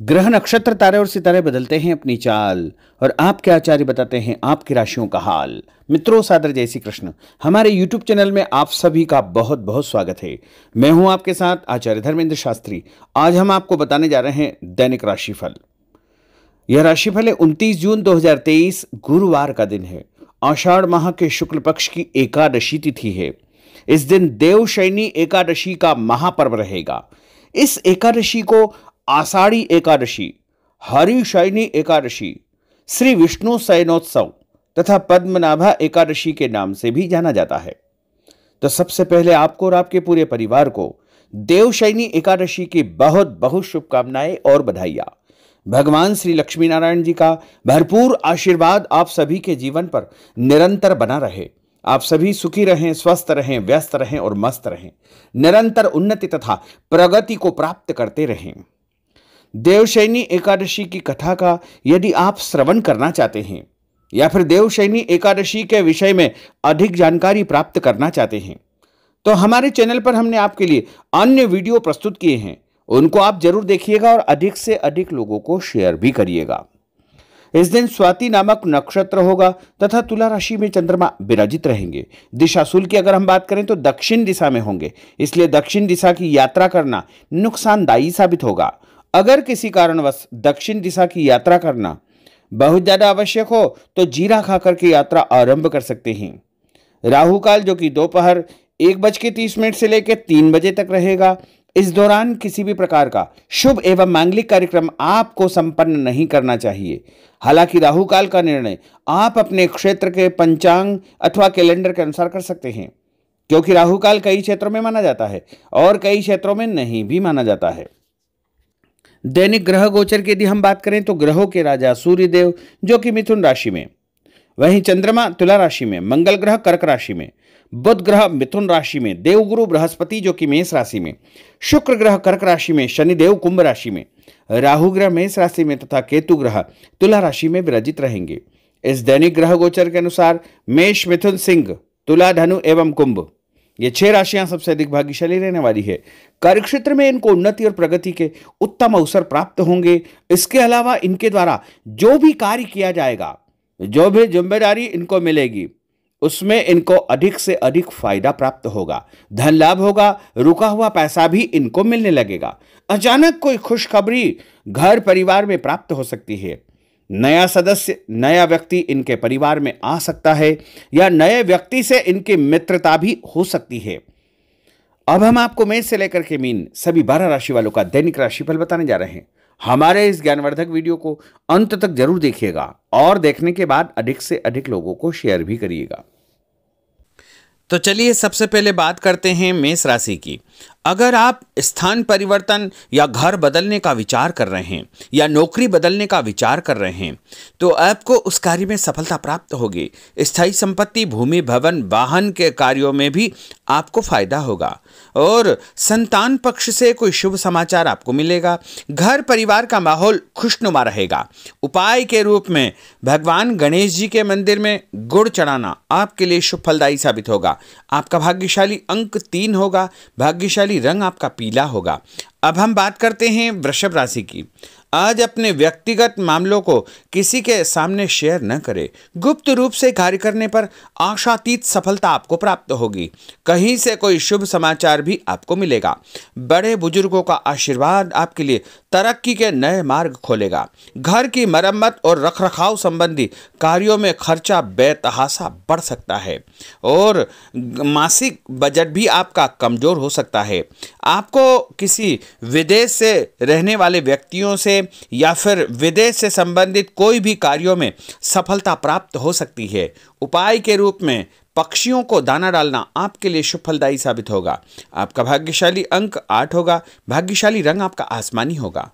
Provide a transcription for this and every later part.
ग्रह नक्षत्र तारे और सितारे बदलते हैं अपनी चाल और आपके आचार्य बताते हैं आपकी राशियों का हाल। मित्रों, सादर जय श्री कृष्ण। हमारे YouTube चैनल में आप सभी का बहुत बहुत स्वागत है। मैं हूं आपके साथ आचार्य धर्मेंद्र शास्त्री। आज हम आपको बताने जा रहे हैं दैनिक राशिफल। यह राशिफल है 29 जून 2023 गुरुवार का दिन है। आषाढ़ माह के शुक्ल पक्ष की एकादशी तिथि है। इस दिन देवशयनी एकादशी का महापर्व रहेगा। इस एकादशी को आषाढ़ी एकादशी, हरिशयनी एकादशी, श्री विष्णु शयनोत्सव तथा पद्मनाभा एकादशी के नाम से भी जाना जाता है। तो सबसे पहले आपको और आपके पूरे परिवार को देवशयनी एकादशी की बहुत बहुत शुभकामनाएं और बधाइयां। भगवान श्री लक्ष्मी नारायण जी का भरपूर आशीर्वाद आप सभी के जीवन पर निरंतर बना रहे। आप सभी सुखी रहें, स्वस्थ रहें, व्यस्त रहें और मस्त रहें। निरंतर उन्नति तथा प्रगति को प्राप्त करते रहें। देवशयनी एकादशी की कथा का यदि आप श्रवण करना चाहते हैं या फिर देवशयनी एकादशी के विषय में अधिक जानकारी प्राप्त करना चाहते हैं तो हमारे चैनल पर हमने आपके लिए अन्य वीडियो प्रस्तुत किए हैं। उनको आप जरूर देखिएगा और अधिक से अधिक लोगों को शेयर भी करिएगा। इस दिन स्वाति नामक नक्षत्र होगा तथा तुला राशि में चंद्रमा विराजित रहेंगे। दिशाशूल की अगर हम बात करें तो दक्षिण दिशा में होंगे, इसलिए दक्षिण दिशा की यात्रा करना नुकसानदायी साबित होगा। अगर किसी कारणवश दक्षिण दिशा की यात्रा करना बहुत ज्यादा आवश्यक हो तो जीरा खाकर के यात्रा आरंभ कर सकते हैं। राहु काल जो कि दोपहर 1:30 से लेकर 3 बजे तक रहेगा। इस दौरान किसी भी प्रकार का शुभ एवं मांगलिक कार्यक्रम आपको संपन्न नहीं करना चाहिए। हालांकि राहु काल का निर्णय आप अपने क्षेत्र के पंचांग अथवा कैलेंडर के अनुसार कर सकते हैं, क्योंकि राहु काल कई क्षेत्रों में माना जाता है और कई क्षेत्रों में नहीं भी माना जाता है। दैनिक ग्रह गोचर की यदि हम बात करें तो ग्रहों के राजा सूर्यदेव जो कि मिथुन राशि में, वहीं चंद्रमा तुला राशि में, मंगल ग्रह कर्क राशि में, बुध ग्रह मिथुन राशि में, देवगुरु बृहस्पति जो कि मेष राशि में, शुक्र ग्रह कर्क राशि में, शनिदेव कुंभ राशि में, राहु ग्रह मेष राशि में तथा केतु ग्रह तुला राशि में विराजित रहेंगे। इस दैनिक ग्रह गोचर के अनुसार मेष, मिथुन, सिंह, तुला, धनु एवं कुंभ ये 6 राशियां सबसे अधिक भाग्यशाली रहने वाली है। कार्य क्षेत्र में इनको उन्नति और प्रगति के उत्तम अवसर प्राप्त होंगे। इसके अलावा इनके द्वारा जो भी कार्य किया जाएगा, जो भी जिम्मेदारी इनको मिलेगी, उसमें इनको अधिक से अधिक फायदा प्राप्त होगा, धन लाभ होगा, रुका हुआ पैसा भी इनको मिलने लगेगा। अचानक कोई खुशखबरी घर परिवार में प्राप्त हो सकती है। नया सदस्य, नया व्यक्ति इनके परिवार में आ सकता है या नए व्यक्ति से इनकी मित्रता भी हो सकती है। अब हम आपको मेष से लेकर के मीन सभी 12 राशि वालों का दैनिक राशिफल बताने जा रहे हैं। हमारे इस ज्ञानवर्धक वीडियो को अंत तक जरूर देखिएगा और देखने के बाद अधिक से अधिक लोगों को शेयर भी करिएगा। तो चलिए सबसे पहले बात करते हैं मेष राशि की। अगर आप स्थान परिवर्तन या घर बदलने का विचार कर रहे हैं या नौकरी बदलने का विचार कर रहे हैं तो आपको उस कार्य में सफलता प्राप्त होगी। स्थायी संपत्ति, भूमि, भवन, वाहन के कार्यों में भी आपको फायदा होगा और संतान पक्ष से कोई शुभ समाचार आपको मिलेगा। घर परिवार का माहौल खुशनुमा रहेगा। उपाय के रूप में भगवान गणेश जी के मंदिर में गुड़ चढ़ाना आपके लिए शुभ फलदायी साबित होगा। आपका भाग्यशाली अंक 3 होगा। भाग्यशाली रंग आपका पीला होगा। अब हम बात करते हैं वृषभ राशि की। आज अपने व्यक्तिगत मामलों को किसी के सामने शेयर न करें। गुप्त रूप से कार्य करने पर आशातीत सफलता आपको प्राप्त होगी। कहीं से कोई शुभ समाचार भी आपको मिलेगा। बड़े बुजुर्गों का आशीर्वाद आपके लिए तरक्की के नए मार्ग खोलेगा। घर की मरम्मत और रखरखाव संबंधी कार्यों में खर्चा बेतहाशा बढ़ सकता है और मासिक बजट भी आपका कमजोर हो सकता है। आपको किसी विदेश से रहने वाले व्यक्तियों से या फिर विदेश से संबंधित कोई भी कार्यों में सफलता प्राप्त हो सकती है। उपाय के रूप में पक्षियों को दाना डालना आपके लिए शुभ फलदायी साबित होगा। आपका भाग्यशाली अंक 8 होगा। भाग्यशाली रंग आपका आसमानी होगा।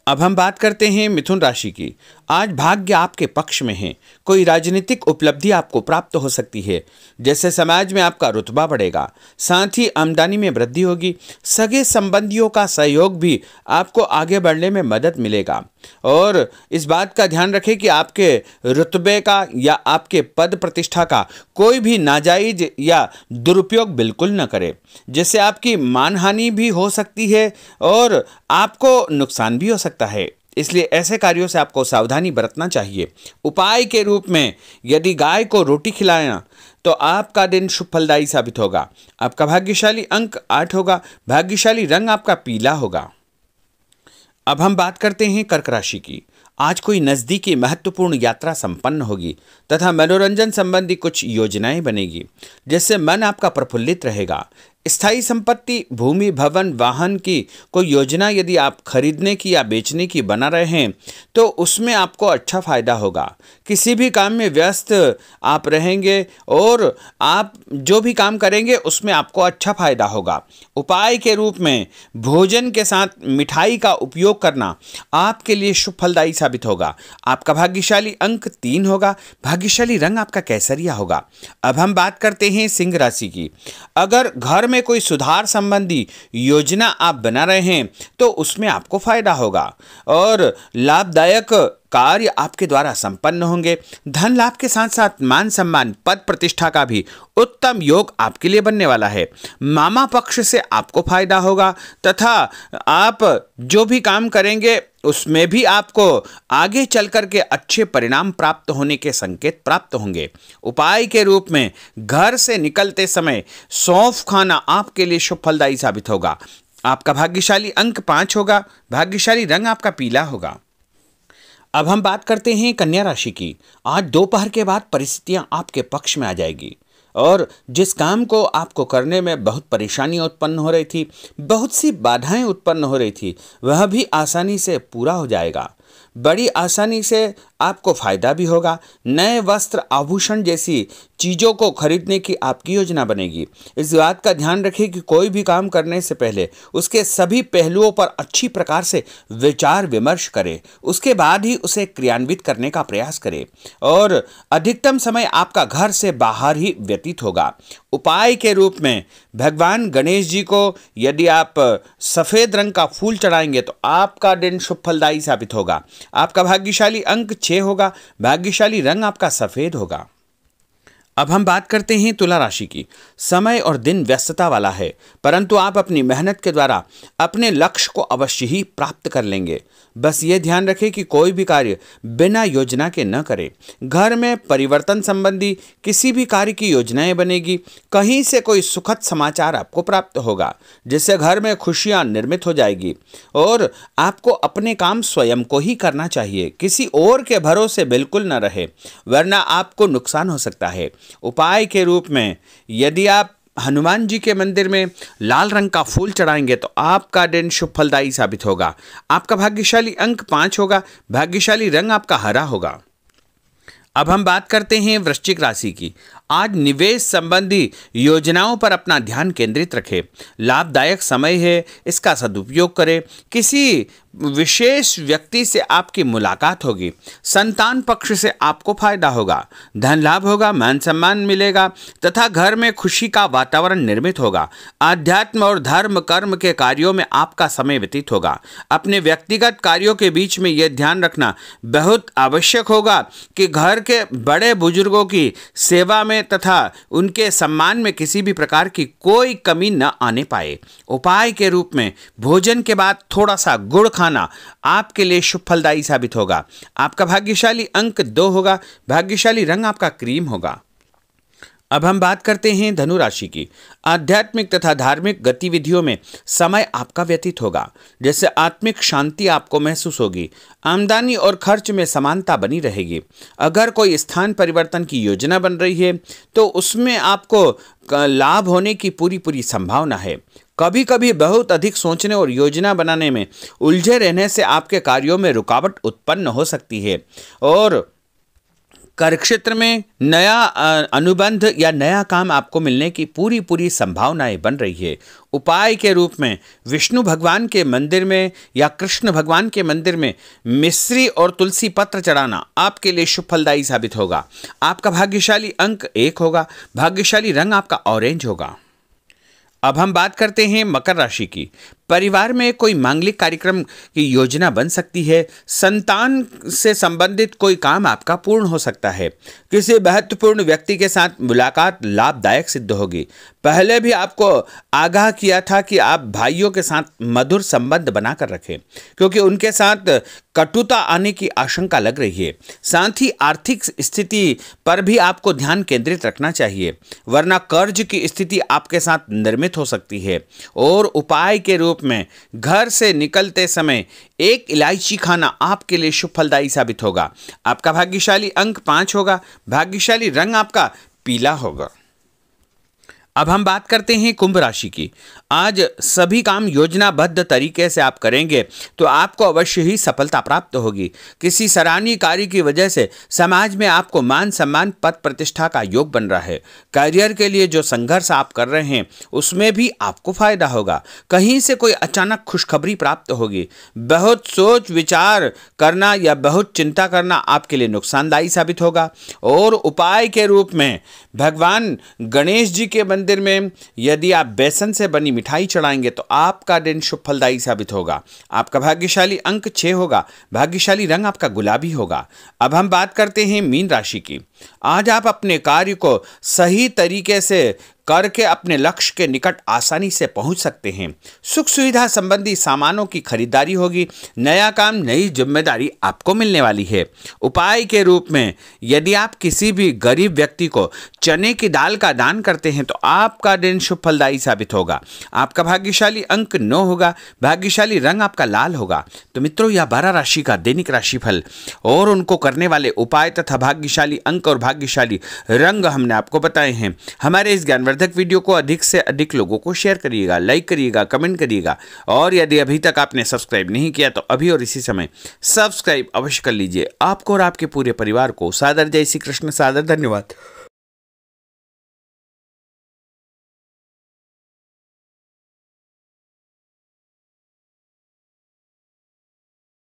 अब हम बात करते हैं मिथुन राशि की। आज भाग्य आपके पक्ष में है। कोई राजनीतिक उपलब्धि आपको प्राप्त हो सकती है, जैसे समाज में आपका रुतबा बढ़ेगा। साथ ही आमदनी में वृद्धि होगी। सगे संबंधियों का सहयोग भी आपको आगे बढ़ने में मदद मिलेगा। और इस बात का ध्यान रखें कि आपके रुतबे का या आपके पद प्रतिष्ठा का कोई भी नाजायज या दुरुपयोग बिल्कुल न करे, जिससे आपकी मानहानि भी हो सकती है और आपको नुकसान भी हो सकता है। इसलिए ऐसे कार्यों से आपको सावधानी बरतना चाहिए। उपाय के रूप में यदि गाय को रोटी खिलाएं तो आपका दिन शुभ फलदायी साबित होगा। आपका भाग्यशाली अंक 8 होगा। भाग्यशाली रंग आपका पीला होगा। अब हम बात करते हैं कर्क राशि की। आज कोई नज़दीकी महत्वपूर्ण यात्रा संपन्न होगी तथा मनोरंजन संबंधी कुछ योजनाएं बनेगी, जिससे मन आपका प्रफुल्लित रहेगा। स्थायी संपत्ति, भूमि, भवन, वाहन की कोई योजना यदि आप खरीदने की या बेचने की बना रहे हैं तो उसमें आपको अच्छा फायदा होगा। किसी भी काम में व्यस्त आप रहेंगे और आप जो भी काम करेंगे उसमें आपको अच्छा फायदा होगा। उपाय के रूप में भोजन के साथ मिठाई का उपयोग करना आपके लिए शुभ फलदायी साबित होगा। आपका भाग्यशाली अंक 3 होगा। भाग्यशाली रंग आपका केसरिया होगा। अब हम बात करते हैं सिंह राशि की। अगर घर में कोई सुधार संबंधी योजना आप बना रहे हैं तो उसमें आपको फायदा होगा और लाभदायक कार्य आपके द्वारा संपन्न होंगे। धन लाभ के साथ साथ मान सम्मान, पद प्रतिष्ठा का भी उत्तम योग आपके लिए बनने वाला है। मामा पक्ष से आपको फायदा होगा तथा आप जो भी काम करेंगे उसमें भी आपको आगे चल कर के अच्छे परिणाम प्राप्त होने के संकेत प्राप्त होंगे। उपाय के रूप में घर से निकलते समय सौंफ खाना आपके लिए शुभ फलदायी साबित होगा। आपका भाग्यशाली अंक 5 होगा। भाग्यशाली रंग आपका पीला होगा। अब हम बात करते हैं कन्या राशि की। आज दोपहर के बाद परिस्थितियां आपके पक्ष में आ जाएगी और जिस काम को आपको करने में बहुत परेशानियां उत्पन्न हो रही थी, बहुत सी बाधाएं उत्पन्न हो रही थी, वह भी आसानी से पूरा हो जाएगा। बड़ी आसानी से आपको फायदा भी होगा। नए वस्त्र, आभूषण जैसी चीज़ों को खरीदने की आपकी योजना बनेगी। इस बात का ध्यान रखें कि कोई भी काम करने से पहले उसके सभी पहलुओं पर अच्छी प्रकार से विचार विमर्श करें, उसके बाद ही उसे क्रियान्वित करने का प्रयास करें और अधिकतम समय आपका घर से बाहर ही व्यतीत होगा। उपाय के रूप में भगवान गणेश जी को यदि आप सफ़ेद रंग का फूल चढ़ाएंगे तो आपका दिन शुभ फलदायी साबित होगा। आपका भाग्यशाली अंक 6 होगा। भाग्यशाली रंग आपका सफ़ेद होगा। अब हम बात करते हैं तुला राशि की। समय और दिन व्यस्तता वाला है, परंतु आप अपनी मेहनत के द्वारा अपने लक्ष्य को अवश्य ही प्राप्त कर लेंगे। बस ये ध्यान रखें कि कोई भी कार्य बिना योजना के न करें। घर में परिवर्तन संबंधी किसी भी कार्य की योजनाएं बनेगी। कहीं से कोई सुखद समाचार आपको प्राप्त होगा, जिससे घर में खुशियां निर्मित हो जाएगी और आपको अपने काम स्वयं को ही करना चाहिए। किसी और के भरोसे बिल्कुल न रहे, वरना आपको नुकसान हो सकता है। उपाय के रूप में यदि आप हनुमान जी के मंदिर में लाल रंग का फूल चढ़ाएंगे तो आपका दिन शुभ फलदायी साबित होगा। आपका भाग्यशाली अंक 5 होगा। भाग्यशाली रंग आपका हरा होगा। अब हम बात करते हैं वृश्चिक राशि की। आज निवेश संबंधी योजनाओं पर अपना ध्यान केंद्रित रखें। लाभदायक समय है, इसका सदुपयोग करें। किसी विशेष व्यक्ति से आपकी मुलाकात होगी। संतान पक्ष से आपको फायदा होगा। धन लाभ होगा, मान सम्मान मिलेगा तथा घर में खुशी का वातावरण निर्मित होगा। आध्यात्म और धर्म कर्म के कार्यों में आपका समय व्यतीत होगा। अपने व्यक्तिगत कार्यों के बीच में यह ध्यान रखना बहुत आवश्यक होगा कि घर के बड़े बुजुर्गों की सेवा में तथा उनके सम्मान में किसी भी प्रकार की कोई कमी न आने पाए। उपाय के रूप में भोजन के बाद थोड़ा सा गुड़ खाना आपके लिए शुभ फलदायी साबित होगा। आपका भाग्यशाली अंक 2 होगा। भाग्यशाली रंग आपका क्रीम होगा। अब हम बात करते हैं धनु राशि की। आध्यात्मिक तथा धार्मिक गतिविधियों में समय आपका व्यतीत होगा, जैसे आत्मिक शांति आपको महसूस होगी। आमदनी और खर्च में समानता बनी रहेगी। अगर कोई स्थान परिवर्तन की योजना बन रही है तो उसमें आपको लाभ होने की पूरी संभावना है। कभी कभी बहुत अधिक सोचने और योजना बनाने में उलझे रहने से आपके कार्यों में रुकावट उत्पन्न हो सकती है और कार्यक्षेत्र में नया अनुबंध या नया काम आपको मिलने की पूरी संभावनाएं बन रही है। उपाय के रूप में विष्णु भगवान के मंदिर में या कृष्ण भगवान के मंदिर में मिश्री और तुलसी पत्र चढ़ाना आपके लिए शुभ फलदायी साबित होगा। आपका भाग्यशाली अंक 1 होगा। भाग्यशाली रंग आपका ऑरेंज होगा। अब हम बात करते हैं मकर राशि की। परिवार में कोई मांगलिक कार्यक्रम की योजना बन सकती है। संतान से संबंधित कोई काम आपका पूर्ण हो सकता है। किसी महत्वपूर्ण व्यक्ति के साथ मुलाकात लाभदायक सिद्ध होगी। पहले भी आपको आगाह किया था कि आप भाइयों के साथ मधुर संबंध बनाकर रखें, क्योंकि उनके साथ कटुता आने की आशंका लग रही है। साथ ही आर्थिक स्थिति पर भी आपको ध्यान केंद्रित रखना चाहिए, वरना कर्ज की स्थिति आपके साथ निर्मित हो सकती है। और उपाय के रूप में घर से निकलते समय 1 इलायची खाना आपके लिए शुभ फलदायी साबित होगा। आपका भाग्यशाली अंक 5 होगा। भाग्यशाली रंग आपका पीला होगा। अब हम बात करते हैं कुंभ राशि की। आज सभी काम योजनाबद्ध तरीके से आप करेंगे तो आपको अवश्य ही सफलता प्राप्त होगी। किसी सराहनीय कार्य की वजह से समाज में आपको मान सम्मान पद प्रतिष्ठा का योग बन रहा है। करियर के लिए जो संघर्ष आप कर रहे हैं उसमें भी आपको फायदा होगा। कहीं से कोई अचानक खुशखबरी प्राप्त होगी। बहुत सोच विचार करना या बहुत चिंता करना आपके लिए नुकसानदायी साबित होगा। और उपाय के रूप में भगवान गणेश जी के मंदिर में यदि आप बेसन से बनी मिठाई चढ़ाएंगे तो आपका दिन शुभ फलदायी साबित होगा। आपका भाग्यशाली अंक 6 होगा। भाग्यशाली रंग आपका गुलाबी होगा। अब हम बात करते हैं मीन राशि की। आज आप अपने कार्य को सही तरीके से करके अपने लक्ष्य के निकट आसानी से पहुंच सकते हैं। सुख सुविधा संबंधी सामानों की खरीदारी होगी। नया काम, नई जिम्मेदारी आपको मिलने वाली है। उपाय के रूप में यदि आप किसी भी गरीब व्यक्ति को चने की दाल का दान करते हैं तो आपका दिन शुभ फलदायी साबित होगा। आपका भाग्यशाली अंक 9 होगा। भाग्यशाली रंग आपका लाल होगा। तो मित्रों, यह 12 राशि का दैनिक राशिफल और उनको करने वाले उपाय तथा भाग्यशाली अंक और भाग्यशाली रंग हमने आपको बताए हैं। हमारे इस ज्ञानवर्धक वीडियो को अधिक से अधिक लोगों को शेयर करिएगा, लाइक करिएगा, कमेंट करिएगा। और यदि अभी तक आपने सब्सक्राइब नहीं किया तो अभी और इसी समय सब्सक्राइब अवश्य कर लीजिए। आपको और आपके पूरे परिवार को सादर जय श्री कृष्ण, सादर धन्यवाद।